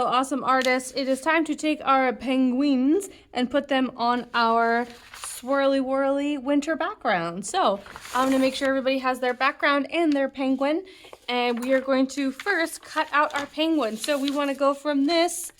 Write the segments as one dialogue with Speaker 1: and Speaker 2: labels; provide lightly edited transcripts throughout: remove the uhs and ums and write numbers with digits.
Speaker 1: Hello, awesome artists. It is time to take our penguins and put them on our swirly whirly winter background. So I'm going to make sure everybody has their background and their penguin. And we are going to first cut out our penguin. So we want to go from this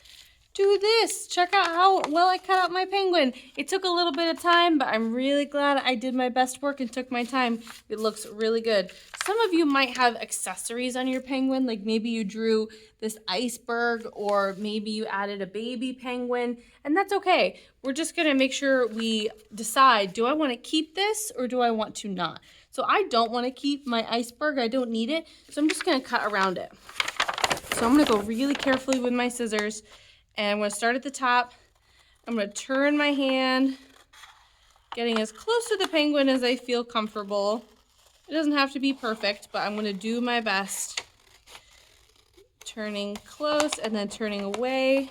Speaker 1: to this. Check out how well I cut out my penguin. It took a little bit of time, but I'm really glad I did my best work and took my time. It looks really good. Some of you might have accessories on your penguin, like maybe you drew this iceberg or maybe you added a baby penguin, and that's okay. We're just gonna make sure we decide, do I wanna keep this or do I want to not? So I don't wanna keep my iceberg, I don't need it, so I'm just gonna cut around it. So I'm gonna go really carefully with my scissors, and I'm gonna start at the top. I'm gonna turn my hand, getting as close to the penguin as I feel comfortable. It doesn't have to be perfect, but I'm gonna do my best. Turning close and then turning away.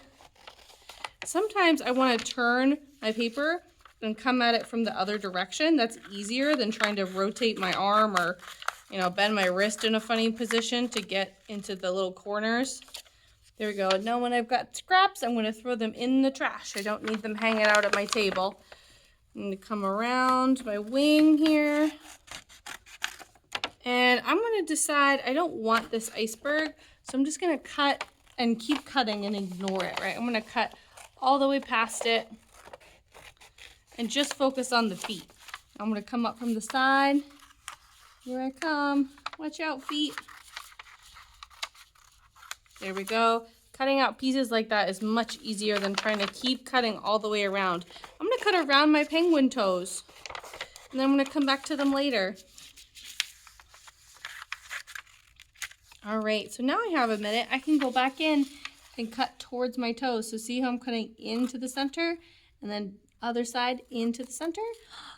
Speaker 1: Sometimes I wanna turn my paper and come at it from the other direction. That's easier than trying to rotate my arm or, bend my wrist in a funny position to get into the little corners. There we go. Now when I've got scraps, I'm gonna throw them in the trash. I don't need them hanging out at my table. I'm gonna come around my wing here. And I'm gonna decide I don't want this iceberg, so I'm just gonna cut and keep cutting and ignore it, right? I'm gonna cut all the way past it and just focus on the feet. I'm gonna come up from the side. Here I come. Watch out, feet. There we go. Cutting out pieces like that is much easier than trying to keep cutting all the way around. I'm gonna cut around my penguin toes, and then I'm gonna come back to them later. All right, so now I have a minute. I can go back in and cut towards my toes. So see how I'm cutting into the center and then other side into the center?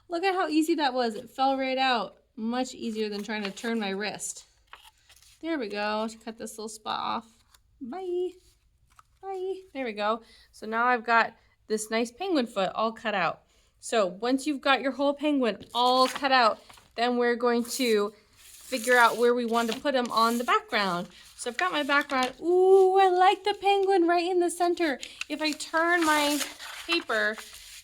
Speaker 1: Look at how easy that was. It fell right out. Much easier than trying to turn my wrist. There we go. Cut this little spot off. Bye. Bye. There we go. So now I've got this nice penguin foot all cut out. So once you've got your whole penguin all cut out, then we're going to figure out where we want to put them on the background. So I've got my background. Ooh, I like the penguin right in the center. If I turn my paper,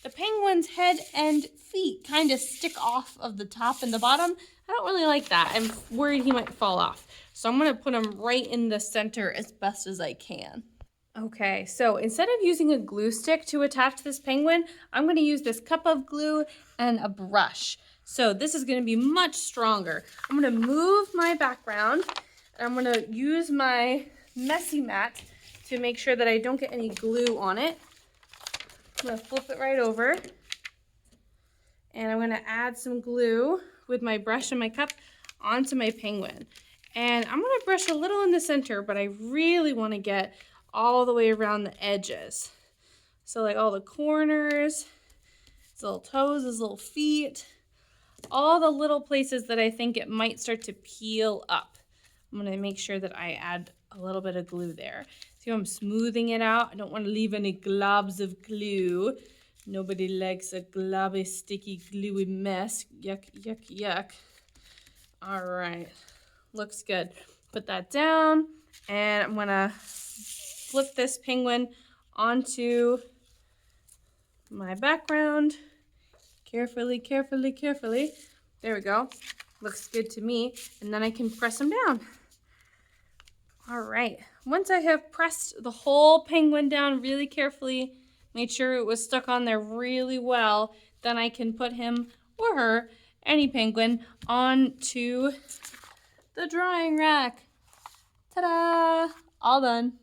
Speaker 1: the penguin's head and feet kind of stick off of the top and the bottom. I don't really like that. I'm worried he might fall off. So I'm gonna put him right in the center as best as I can. Okay, so instead of using a glue stick to attach this penguin, I'm gonna use this cup of glue and a brush. So this is gonna be much stronger. I'm gonna move my background, and I'm gonna use my messy mat to make sure that I don't get any glue on it. I'm gonna flip it right over, and I'm gonna add some glue with my brush and my cup onto my penguin. And I'm gonna brush a little in the center, but I really wanna get all the way around the edges. So like all the corners, his little toes, his little feet, all the little places that I think it might start to peel up. I'm gonna make sure that I add a little bit of glue there. See how I'm smoothing it out? I don't wanna leave any globs of glue. Nobody likes a globby, sticky, gluey mess. Yuck, yuck, yuck. All right, looks good. Put that down, and I'm gonna flip this penguin onto my background. Carefully, carefully, carefully. There we go. Looks good to me. And then I can press them down. All right. Once I have pressed the whole penguin down really carefully, made sure it was stuck on there really well, then I can put him or her, any penguin, onto the drying rack. Ta-da! All done.